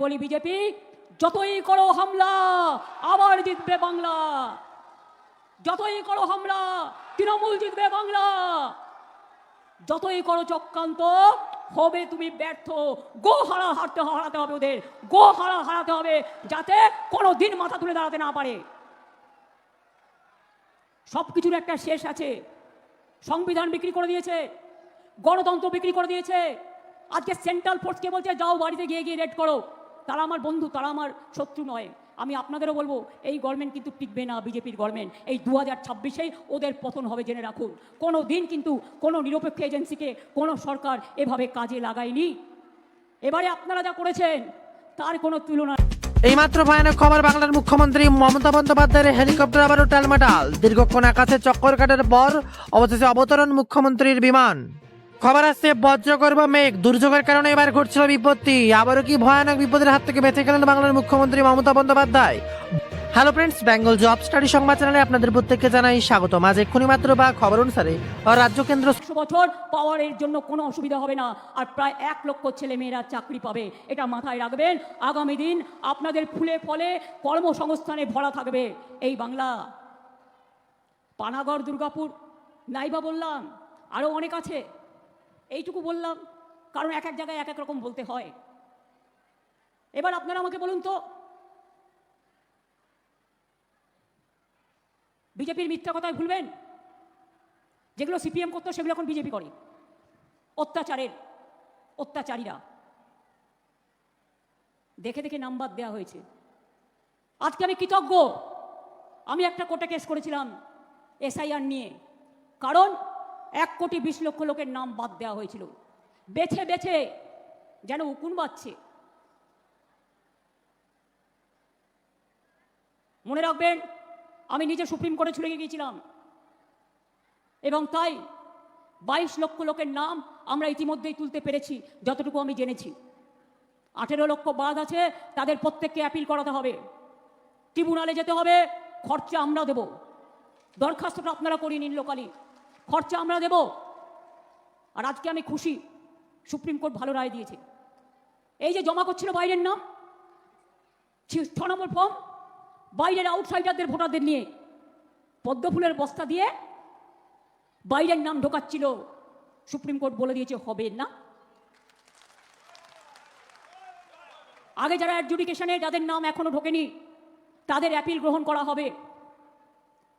বলি বিজেপি যতই করো হামলা আবার জিতবে বাংলা, যতই করো হামলা তৃণমূল জিতবে বাংলা, যতই করো চক্রান্ত হবে তুমি ব্যর্থ। গোহারা হারাতে হবে ওদের, গোহারা হারাতে হবে যাতে কোনো দিন মাথা তুলে দাঁড়াতে না পারে। সবকিছুর একটা শেষ আছে। সংবিধান বিক্রি করে দিয়েছে, গণতন্ত্র বিক্রি করে দিয়েছে। আজকে সেন্ট্রাল ফোর্সকে বলছে যাও বাড়িতে গিয়ে গিয়ে রেড করো। তারা আমার বন্ধু, তারা আমার শত্রু নয়। আমি আপনাদেরও বলবো এই গভর্নমেন্ট কিন্তু টিকবে না, বিজেপির গভর্নমেন্ট। এই 2026-এই ওদের পতন হবে জেনে রাখুন। কোনো দিন কিন্তু কোনো নিরপেক্ষ এজেন্সিকে কোনো সরকার এভাবে কাজে লাগায়নি। এবারে আপনারা যা করেছেন তার কোনো তুলনা। এইমাত্র ভয়ানক খবর, বাংলার মুখ্যমন্ত্রী মমতা বন্দ্যোপাধ্যায়ের হেলিকপ্টার আবারও টালমাটাল। দীর্ঘক্ষণ আকাশে চক্কর কাটার পর অবশেষে অবতরণ মুখ্যমন্ত্রীর বিমান। খবর আসছে বজ্রগর্ভ মেঘ, দুর্যোগের কারণে এবার ঘটছিল বিপত্তি। আবারও কি ভয়ানক বিপদের হাত থেকে বেঁচে গেলেন বাংলার মুখ্যমন্ত্রী Mamata Bandyopadhyay. Hello friends, Bengal job study সংবাদ চ্যানেলে আপনাদের প্রত্যেককে জানাই স্বাগতম। আজ এক্ষুনি মাত্র বা খবর অনুসারে রাজ্য কেন্দ্র 100 বছর পাওয়ারের জন্য কোনো অসুবিধা হবে না, আর প্রায় 1 লক্ষ ছেলে মেয়েরা চাকরি পাবে। এটা মাথায় রাখবেন। আগামী দিন আপনাদের ফুলে ফলে কর্মসংস্থানে ভরা থাকবে এই বাংলা। পানাগড়, দুর্গাপুর নাইবা বললাম, আরও অনেক আছে। এইটুকু বললাম কারণ এক এক জায়গায় এক এক রকম বলতে হয়। এবার আপনারা আমাকে বলুন তো, বিজেপির মিথ্যা কথায় ভুলবেন? যেগুলো সিপিএম করতো সেগুলো এখন বিজেপি করে। অত্যাচারীরা দেখে দেখে নাম বাদ দেওয়া হয়েছে। আজকে আমি কৃতজ্ঞ। আমি একটা কোর্টে কেস করেছিলাম এসআইআর নিয়ে, কারণ 1,20,00,000 লোকের নাম বাদ দেওয়া হয়েছিল। বেছে বেছে যেন উকুন বাজছে। মনে রাখবেন, আমি নিজে সুপ্রিম কোর্টে ছুটে গিয়েছিলাম এবং তাই 22 লক্ষ লোকের নাম আমরা ইতিমধ্যেই তুলতে পেরেছি যতটুকু আমি জেনেছি। 18 লক্ষ বাদ আছে, তাদের প্রত্যেককে অ্যাপিল করাতে হবে, ট্রিব্যুনালে যেতে হবে। খরচা আমরা দেব। দরখাস্তটা আপনারা করিয়ে নিন লোকালি, খরচা আমরা দেব। আর আজকে আমি খুশি, সুপ্রিম কোর্ট ভালো রায় দিয়েছে। এই যে জমা করছিল বাইরের নাম, 6 নম্বর ফর্ম, বাইরের আউটসাইডারদের ভোটারদের নিয়ে পদ্মফুলের বস্তা দিয়ে বাইরের নাম ঢোকাচ্ছিল। সুপ্রিম কোর্ট বলে দিয়েছে হবে না। আগে যারা অ্যাডজুডিকেশনে যাদের নাম এখনো ঢোকেনি তাদের অ্যাপিল গ্রহণ করা হবে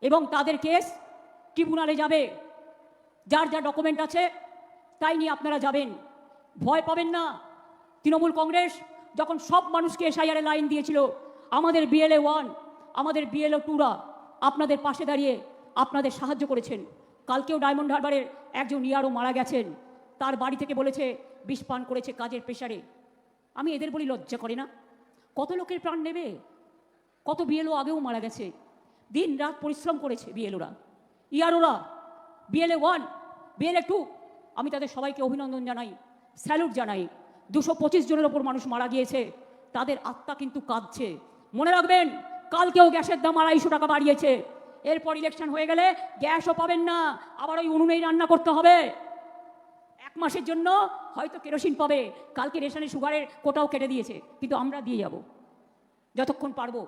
এবং তাদের কেস ট্রিব্যুনালে যাবে। যার যা ডকুমেন্ট আছে তাই নিয়ে আপনারা যাবেন, ভয় পাবেন না। তৃণমূল কংগ্রেস যখন সব মানুষকে এসআইআরে লাইন দিয়েছিল, আমাদের BLA 1 আমাদের BLA 2রা আপনাদের পাশে দাঁড়িয়ে আপনাদের সাহায্য করেছেন। কালকেও ডায়মন্ড হারবারের একজন ইয়ারও মারা গেছেন, তার বাড়ি থেকে বলেছে বিষ পান করেছে কাজের প্রেশারে। আমি এদের বলি লজ্জা করে না? কত লোকের প্রাণ নেবে? কত BLO আগেও মারা গেছে, দিন রাত পরিশ্রম করেছে BLOরা, ইয়ারোরা, BLA 1 BLA 2। আমি তাদের সবাইকে অভিনন্দন জানাই, স্যালুট জানাই। 225 জনের ওপর মানুষ মারা গিয়েছে, তাদের আত্মা কিন্তু কাঁদছে। মনে রাখবেন, কালকেও গ্যাসের দাম 250 টাকা বাড়িয়েছে। এরপর ইলেকশন হয়ে গেলে গ্যাসও পাবেন না, আবার ওই উনুনেই রান্না করতে হবে। 1 মাসের জন্য হয়তো কেরোসিন পাবে। কালকে রেশনে সুগারের কোটাও কেটে দিয়েছে, কিন্তু আমরা দিয়ে যাব যতক্ষণ পারবো।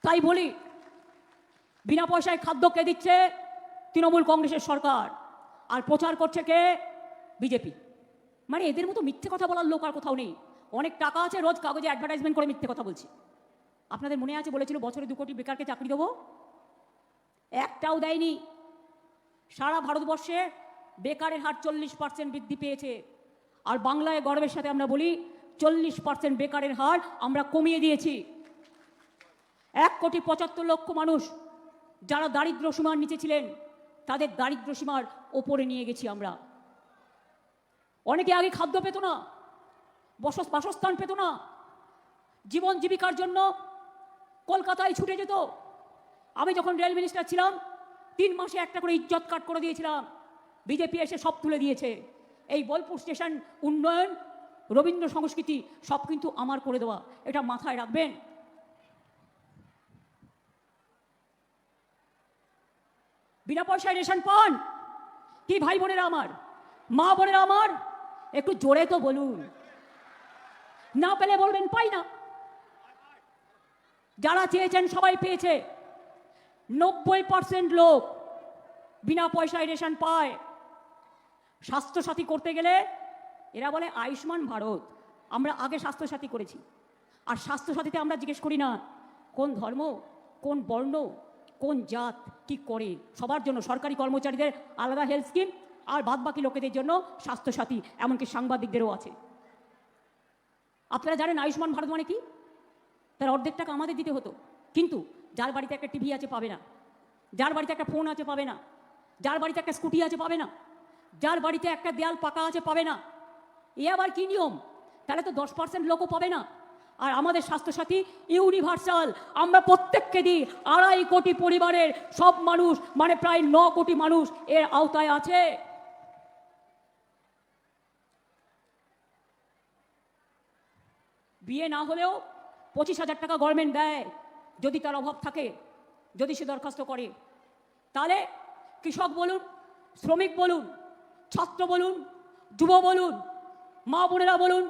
তাই বলি, বিনা পয়সায় খাদ্য কে দিচ্ছে? তৃণমূল কংগ্রেসের সরকার। আর প্রচার করছে কে? বিজেপি। মানে এদের মতো মিথ্যে কথা বলার লোক আর কোথাও নেই। অনেক টাকা আছে, রোজ কাগজে অ্যাডভার্টাইজমেন্ট করে মিথ্যে কথা বলছি। আপনাদের মনে আছে বলেছিল বছরে 2 কোটি বেকারকে চাকরি দেবো, একটাও দেয়নি। সারা ভারতবর্ষে বেকারের হার 40% বৃদ্ধি পেয়েছে। আর বাংলায় গর্বের সাথে আমরা বলি 40% বেকারের হার আমরা কমিয়ে দিয়েছি। 1,75,00,000 মানুষ যারা দারিদ্র সীমার নিচে ছিলেন তাদের দারিদ্র সীমার ওপরে নিয়ে গেছি আমরা। অনেকে আগে খাদ্য পেত না, বাসস্থান পেত না, জীবন জীবিকার জন্য কলকাতায় ছুটে যেত। আমি যখন রেল মিনিস্টার ছিলাম 3 মাসে একটা করে ইজ্জত কার্ড করে দিয়েছিলাম। বিজেপি এসে সব তুলে দিয়েছে। এই বোলপুর স্টেশন উন্নয়ন, রবীন্দ্র সংস্কৃতি সব কিন্তু আমার করে দেওয়া, এটা মাথায় রাখবেন। বিনা পয়সায় রেশন পান কি ভাই বোনেরা আমার, মা বোনেরা আমার? একটু জোরে তো বলুন। না পেলে বলবেন পাই না। যারা চেয়েছেন সবাই পেয়েছে। 90% লোক বিনা পয়সায় রেশন পায়। স্বাস্থ্যসাথী করতে গেলে এরা বলে আয়ুষ্মান ভারত। আমরা আগে স্বাস্থ্যসাথী করেছি, আর স্বাস্থ্যসাথীতে আমরা জিজ্ঞেস করি না কোন ধর্ম, কোন বর্ণ, কোন জাত কি করে। সবার জন্য সরকারি কর্মচারীদের আলাদা হেলথ স্কিম, আর বাদবাকি লোকেদের জন্য স্বাস্থ্যসাথী, এমনকি সাংবাদিকদেরও আছে। আপনারা জানেন আয়ুষ্মান ভারত মানে কি? তার অর্ধেক টাকা আমাদের দিতে হতো, কিন্তু যার বাড়িতে একটা টিভি আছে পাবে না, যার বাড়িতে একটা ফোন আছে পাবে না, যার বাড়িতে একটা স্কুটি আছে পাবে না, যার বাড়িতে একটা দেয়াল পাকা আছে পাবে না। এ আবার কি নিয়ম? তাহলে তো 10% লোকও পাবে না। আর আমাদের স্বাস্থ্যসাথী ইউনিভার্সাল, আমরা প্রত্যেককে দিই। 2.5 কোটি পরিবারের সব মানুষ, মানে প্রায় 9 কোটি মানুষ এর আওতায় আছে। বিয়ে না হলেও 25,000 টাকা গভর্নমেন্ট দেয় যদি তার অভাব থাকে, যদি সে দরখাস্ত করে। তাহলে কৃষক বলুন, শ্রমিক বলুন, ছাত্র বলুন, যুব বলুন, মা বোনেরা বলুন,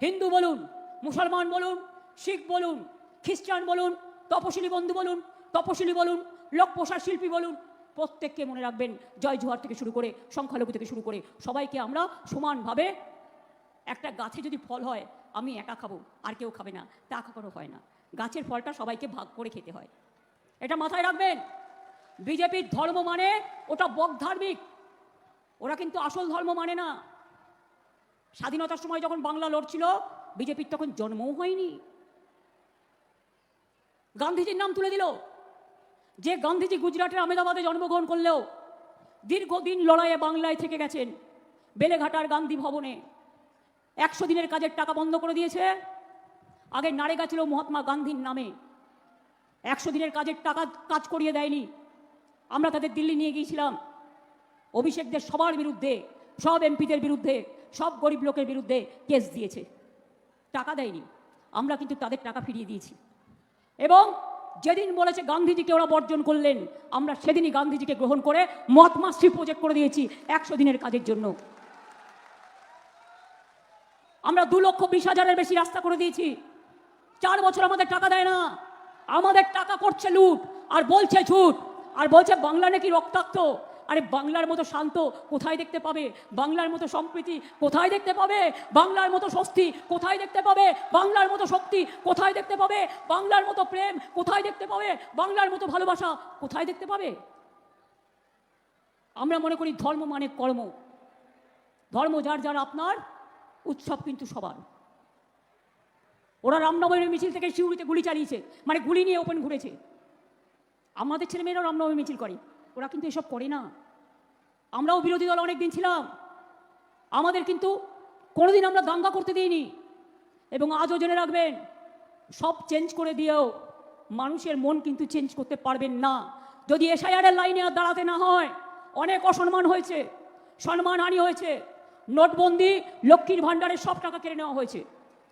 হিন্দু বলুন, মুসলমান বলুন, শিখ বলুন, খ্রিস্টান বলুন, তপশিলি বন্ধু বলুন, তপশিলি বলুন, লোকপ্রসার শিল্পী বলুন, প্রত্যেককে মনে রাখবেন জয় জোহার থেকে শুরু করে সংখ্যালঘু থেকে শুরু করে সবাইকে আমরা সমানভাবে। একটা গাছে যদি ফল হয় আমি একা খাবো আর কেউ খাবে না, তা কখনো হয় না। গাছের ফলটা সবাইকে ভাগ করে খেতে হয়, এটা মাথায় রাখবেন। বিজেপির ধর্ম মানে ওটা বকধার্মিক, ওরা কিন্তু আসল ধর্ম মানে না। স্বাধীনতার সময় যখন বাংলা লড়ছিল বিজেপির তখন জন্মও হয়নি। গান্ধীজির নাম তুলে দিল। যে গান্ধীজি গুজরাটের আহমেদাবাদে জন্মগ্রহণ করলেও দীর্ঘদিন লড়াইয়ে বাংলায় থেকে গেছেন। বেলেঘাটার গান্ধী ভবনে 100 দিনের কাজের টাকা বন্ধ করে দিয়েছে। আগে নারেগা ছিল মহাত্মা গান্ধীর নামে, 100 দিনের কাজের টাকা কাজ করিয়ে দেয়নি। আমরা তাদের দিল্লি নিয়ে গিয়েছিলাম। অভিষেকদের সবার বিরুদ্ধে, সব এমপিদের বিরুদ্ধে, সব গরিব লোকের বিরুদ্ধে কেস দিয়েছে, টাকা দেয়নি। আমরা কিন্তু তাদের টাকা ফিরিয়ে দিয়েছি। এবং যেদিন বলেছে গান্ধীজিকে ওরা বর্জন করলেন, আমরা সেদিনই গান্ধীজিকে গ্রহণ করে মহাত্মাশ্রী প্রজেক্ট করে দিয়েছি 100 দিনের কাজের জন্য। আমরা 2,20,000-এর বেশি রাস্তা করে দিয়েছি। 4 বছর আমাদের টাকা দেয় না, আমাদের টাকা করছে লুট, আর বলছে ঝুট, আর বলছে বাংলা নাকি রক্তাক্ত। আরে বাংলার মতো শান্ত কোথায় দেখতে পাবে? বাংলার মতো সম্প্রীতি কোথায় দেখতে পাবে? বাংলার মতো স্বস্তি কোথায় দেখতে পাবে? বাংলার মতো শক্তি কোথায় দেখতে পাবে? বাংলার মতো প্রেম কোথায় দেখতে পাবে? বাংলার মতো ভালোবাসা কোথায় দেখতে পাবে? আমরা মনে করি ধর্ম মানে কর্ম। ধর্ম যার যার আপনার, উৎসব কিন্তু সবার। ওরা রামনবমীর মিছিল থেকে শিউড়িতে গুলি চালিয়েছে, মানে গুলি নিয়ে ওপেন ঘুরেছে। আমাদের ছেলেমেয়েরাও রামনবমী মিছিল করে, ওরা কিন্তু এসব করে না। আমরাও বিরোধী দল অনেক দিন ছিলাম, আমাদের কিন্তু কোনোদিন আমরা দাঙ্গা করতে দিইনি। এবং আজও জেনে রাখবেন, সব চেঞ্জ করে দিয়েও মানুষের মন কিন্তু চেঞ্জ করতে পারবেন না। যদি এসআইআরের লাইনে আর দাঁড়াতে না হয়, অনেক অসম্মান হয়েছে, সম্মানহানি হয়েছে। নোটবন্দি, লক্ষ্মীর ভাণ্ডারের সব টাকা কেড়ে নেওয়া হয়েছে,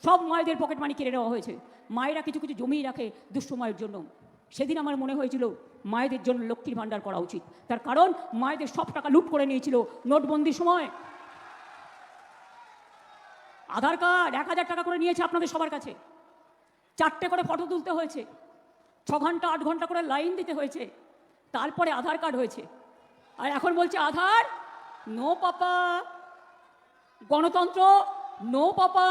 সব মায়েদের পকেট মানি কেড়ে নেওয়া হয়েছে। মায়েরা কিছু কিছু জমিয়ে রাখে দুঃসময়ের জন্য। সেদিন আমার মনে হয়েছিল মায়েদের জন্য লক্ষ্মীর ভাণ্ডার করা উচিত, তার কারণ মায়েদের সব টাকা লুট করে নিয়েছিল নোটবন্দির সময়। আধার কার্ড 1,000 টাকা করে নিয়েছে আপনাদের সবার কাছে, 4টে করে ফটো তুলতে হয়েছে, 6 ঘন্টা 8 ঘন্টা করে লাইন দিতে হয়েছে, তারপরে আধার কার্ড হয়েছে। আর এখন বলছে আধার নো পাপা, গণতন্ত্র no papa,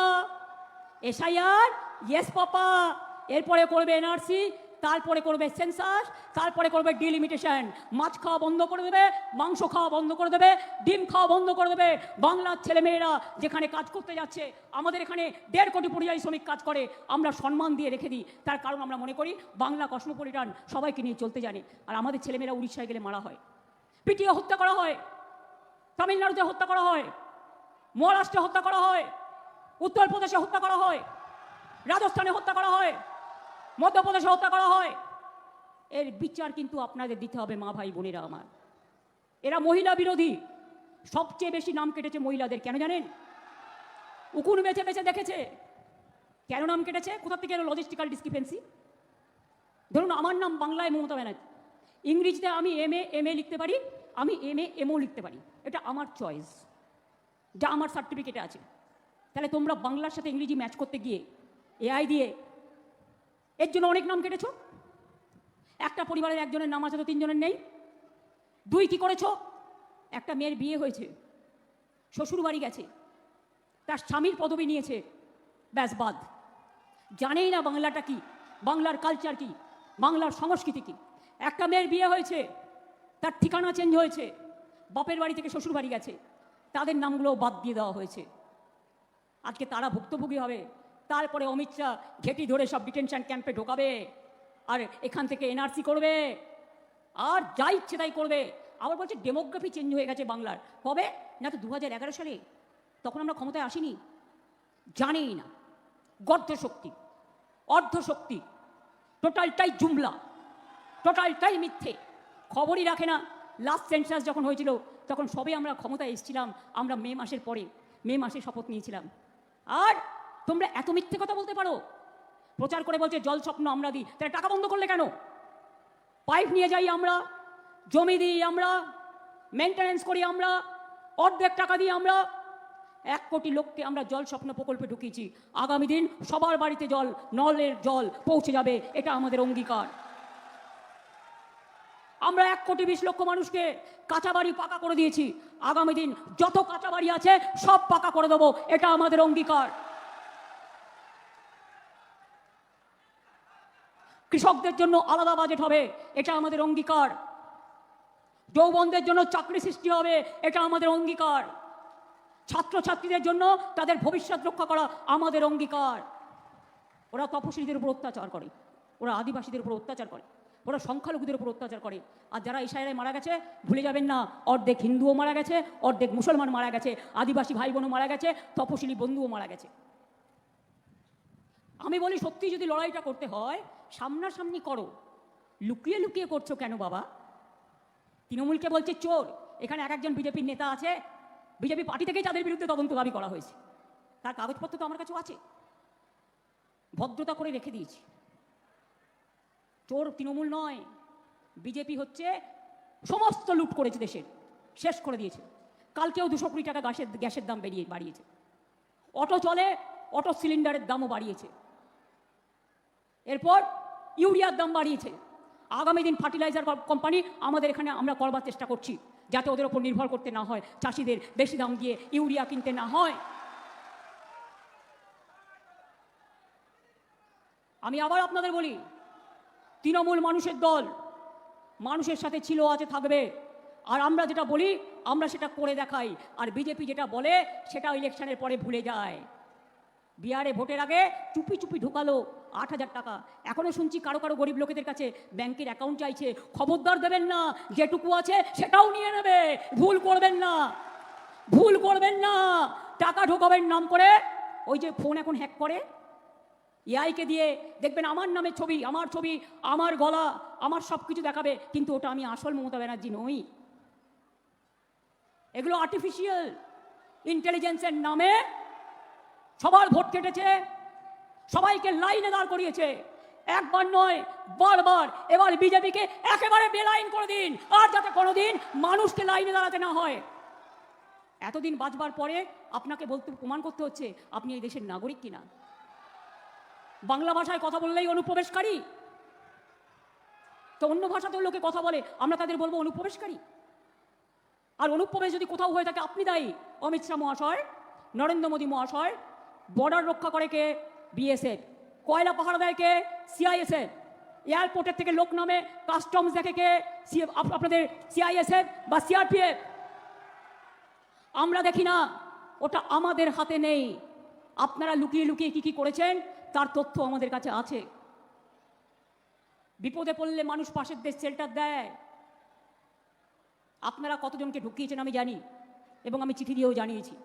SIR yes papa, এরপরে করবে এনআরসি, তারপরে করবে সেন্সাস, তারপরে করবে ডিলিমিটেশন। মাছ খাওয়া বন্ধ করে দেবে, মাংস খাওয়া বন্ধ করে দেবে, ডিম খাওয়া বন্ধ করে দেবে। বাংলার ছেলেমেয়েরা যেখানে কাজ করতে যাচ্ছে, আমাদের এখানে 1.5 কোটি পরিযায়ী শ্রমিক কাজ করে, আমরা সম্মান দিয়ে রেখে দিই। তার কারণ আমরা মনে করি বাংলা কসমোপলিটান, সবাইকে নিয়ে চলতে জানে। আর আমাদের ছেলেমেয়েরা উড়িষ্যায় গেলে মারা হয়, পিটিয়ে হত্যা করা হয়, তামিলনাড়ুতে হত্যা করা হয়, মহারাষ্ট্রে হত্যা করা হয়, উত্তরপ্রদেশে হত্যা করা হয়, রাজস্থানে হত্যা করা হয়, মধ্যপ্রদেশে হত্যা করা হয়। এর বিচার কিন্তু আপনাদের দিতে হবে মা ভাই বোনেরা আমার। এরা মহিলা বিরোধী, সবচেয়ে বেশি নাম কেটেছে মহিলাদের। কেন জানেন? উকুন বেছে বেছে দেখেছে কেন নাম কেটেছে, কোথা থেকে এলো লজিস্টিক্যাল ডিসক্রিপেন্সি। ধরুন আমার নাম বাংলায় মমতা ব্যানার্জি, ইংরেজিতে আমি এম এ লিখতে পারি, আমি এমও লিখতে পারি, এটা আমার চয়েস, যা আমার সার্টিফিকেটে আছে। তাহলে তোমরা বাংলার সাথে ইংরেজি ম্যাচ করতে গিয়ে এআই দিয়ে এর জন্য অনেক নাম কেটেছো। একটা পরিবারের একজনের নাম আছে তো তিনজনের নেই। দুই, কি করেছো? একটা মেয়ের বিয়ে হয়েছে, শ্বশুর বাড়ি গেছে, তার স্বামীর পদবি নিয়েছে, ব্যাস বাদ। জানেই না বাংলাটা কি, বাংলার কালচার কি, বাংলার সংস্কৃতি কি। একটা মেয়ের বিয়ে হয়েছে, তার ঠিকানা চেঞ্জ হয়েছে, বাপের বাড়ি থেকে শ্বশুর বাড়ি গেছে, তাদের নামগুলো বাদ দিয়ে দেওয়া হয়েছে। আজকে তারা ভুক্তভোগী হবে। তারপরে অমিত শাহ ঘেঁটি ধরে সব ডিটেনশন ক্যাম্পে ঢোকাবে, আর এখান থেকে এনআরসি করবে, আর যা ইচ্ছে তাই করবে। আবার বলছে ডেমোগ্রাফি চেঞ্জ হয়ে গেছে বাংলার। কবে? না তো 2011 সালে, তখন আমরা ক্ষমতায় আসিনি, জানেই না। গর্ধ শক্তি, অর্ধ শক্তি, টোটালটাই জুমলা, টোটালটাই মিথ্যে, খবরই রাখে না। লাস্ট সেন্সাস যখন হয়েছিল তখন সবে আমরা ক্ষমতায় এসেছিলাম, আমরা মে মাসের পরে, মে মাসে শপথ নিয়েছিলাম। আর তোমরা এত মিথ্যে কথা বলতে পারো? প্রচার করে বলছে জল স্বপ্ন আমরা দিই, তাহলে টাকা বন্ধ করলে কেন? পাইপ নিয়ে যাই আমরা, জমি দিই আমরা, মেনটেন্যান্স করি আমরা, অর্ধেক টাকা দিই আমরা। 1 কোটি লোককে আমরা জল স্বপ্ন প্রকল্পে ঢুকিয়েছি। আগামী দিন সবার বাড়িতে জল, নলের জল পৌঁছে যাবে, এটা আমাদের অঙ্গীকার। আমরা 1,20,00,000 মানুষকে কাঁচা বাড়ি পাকা করে দিয়েছি। আগামী দিন যত কাঁচা বাড়ি আছে সব পাকা করে দেবো, এটা আমাদের অঙ্গীকার। কৃষকদের জন্য আলাদা বাজেট হবে, এটা আমাদের অঙ্গীকার। যৌবনদের জন্য চাকরি সৃষ্টি হবে, এটা আমাদের অঙ্গীকার। ছাত্রছাত্রীদের জন্য তাদের ভবিষ্যৎ রক্ষা করা আমাদের অঙ্গীকার। ওরা তপশিলীদের উপর অত্যাচার করে, ওরা আদিবাসীদের উপর অত্যাচার করে, ওরা সংখ্যালঘুদের উপর অত্যাচার করে। আর যারা এশায়ারায় মারা গেছে ভুলে যাবেন না, অর্ধেক হিন্দুও মারা গেছে, অর্ধেক মুসলমান মারা গেছে, আদিবাসী ভাই বোনও মারা গেছে, তপশিলি বন্ধুও মারা গেছে। আমি বলি সত্যি যদি লড়াইটা করতে হয় সামনাসামনি করো, লুকিয়ে লুকিয়ে করছো কেন বাবা? তৃণমূলকে বলছে চোর। এখানে একজন বিজেপির নেতা আছে, বিজেপি পার্টি থেকেই তাদের বিরুদ্ধে তদন্ত দাবি করা হয়েছে, তার কাগজপত্র তো আমার কাছেও আছে, ভদ্রতা করে রেখে দিয়েছি। চোর তৃণমূল নয়, বিজেপি হচ্ছে সমস্ত লুট করেছে, দেশের শেষ করে দিয়েছে। কালকেও 200 কোটি টাকা গ্যাসের দাম বাড়িয়েছে। অটো চলে, অটো সিলিন্ডারের দামও বাড়িয়েছে। এরপর ইউরিয়ার দাম বাড়িয়েছে। আগামী দিন ফার্টিলাইজার কোম্পানি আমাদের এখানে আমরা করবার চেষ্টা করছি, যাতে ওদের ওপর নির্ভর করতে না হয়, চাষিদের বেশি দাম দিয়ে ইউরিয়া কিনতে না হয়। আমি আবার আপনাদের বলি, তৃণমূল মানুষের দল, মানুষের সাথে ছিল, আছে, থাকবে। আর আমরা যেটা বলি আমরা সেটা করে দেখাই, আর বিজেপি যেটা বলে সেটা ইলেকশনের পরে ভুলে যায়। বিহারে ভোটের আগে চুপি চুপি ঢোকালো 8,000 টাকা। এখনো শুনছি কারো কারো গরিব লোকেদের কাছে ব্যাংকের অ্যাকাউন্ট চাইছে। খবরদার দেবেন না, যেটুকু আছে সেটাও নিয়ে নেবে। ভুল করবেন না, ভুল করবেন না। টাকা ঢোকাবেন নাম করে, ওই যে ফোন এখন হ্যাক করে এআইকে দিয়ে, দেখবেন আমার নামের ছবি, আমার ছবি, আমার গলা, আমার সব কিছু দেখাবে, কিন্তু ওটা আমি আসল মমতা ব্যানার্জি নই। এগুলো আর্টিফিশিয়াল ইন্টেলিজেন্সের নামে সবার ভোট কেটেছে, সবাইকে লাইনে দাঁড় করিয়েছে। একবার নয়, বারবার। এবার বিজেপিকে একেবারে বেলাইন করে দিন, আর যাতে কোনোদিন মানুষকে লাইনে দাঁড়াতে না হয়। এতদিন বাঁচবার পরে আপনাকে প্রমাণ করতে হচ্ছে আপনি এই দেশের নাগরিক কিনা। বাংলা ভাষায় কথা বললেই অনুপ্রবেশকারী, তো অন্য ভাষাতেও লোকে কথা বলে, আমরা তাদের বলবো অনুপ্রবেশকারী? আর অনুপ্রবেশ যদি কোথাও হয়ে থাকে আপনি দায়ী। অমিত শাহ মহাশয়, নরেন্দ্র মোদী মহাশয়। বর্ডার রক্ষা করে কে? বিএসএফ। কয়লা পাহাড় দেয় কে? সিআইএসএফ। এয়ারপোর্টের থেকে লোক নামে, কাস্টমস দেখে কে? আপনাদের সিআইএসএফ বা সিআরপিএফ। আমরা দেখি না, ওটা আমাদের হাতে নেই। আপনারা লুকিয়ে লুকিয়ে কি কি করেছেন তার তথ্য আমাদের কাছে আছে। বিপদে পড়লে মানুষ পাশের দেশ শেল্টার দেয়। আপনারা কতজনকে ঢুকিয়েছেন আমি জানি, এবং আমি চিঠি দিয়েও জানিয়েছি।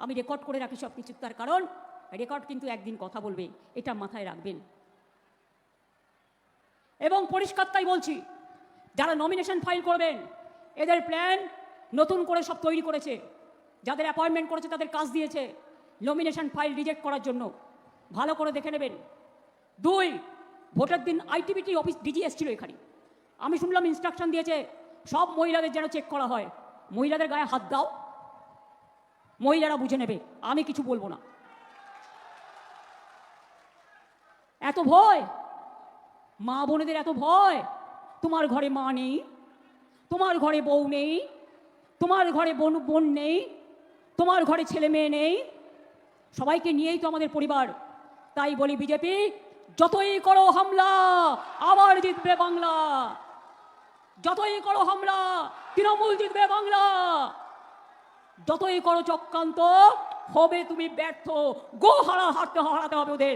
আমি রেকর্ড করে রাখি সব কিছু, তার কারণ রেকর্ড কিন্তু একদিন কথা বলবে, এটা মাথায় রাখবেন। এবং পরিষ্কার তাই বলছি, যারা নমিনেশন ফাইল করবেন এদের প্ল্যান নতুন করে সব তৈরি করেছে। যাদের অ্যাপয়েন্টমেন্ট করেছে তাদের কাজ দিয়েছে নমিনেশন ফাইল রিজেক্ট করার জন্য, ভালো করে দেখে নেবেন। 2, ভোটের দিন আইটিবিটি অফিস ডিজি এসেছিল এখানে, আমি শুনলাম ইনস্ট্রাকশন দিয়েছে সব মহিলাদের যেন চেক করা হয়। মহিলাদের গায়ে হাত দাও, মহিলারা বুঝে নেবে, আমি কিছু বলবো না। এত ভয়, মা বোনেদের এত ভয়। তোমার ঘরে মা নেই, তোমার ঘরে বউ নেই, তোমার ঘরে বোন নেই, তোমার ঘরে ছেলে মেয়ে নেই, সবাইকে নিয়েই তো আমাদের পরিবার। তাই বলি বিজেপি, যতই করো হামলা আবার জিতবে বাংলা, যতই করো হামলা তৃণমূল জিতবে বাংলা, যতই করো চক্রান্ত হবে তুমি ব্যর্থ। হারাতে হবে ওদের,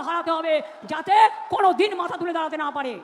হারাতে হবে, যাতে কোনো দিন মাথা তুলে দাঁড়াতে না পারে।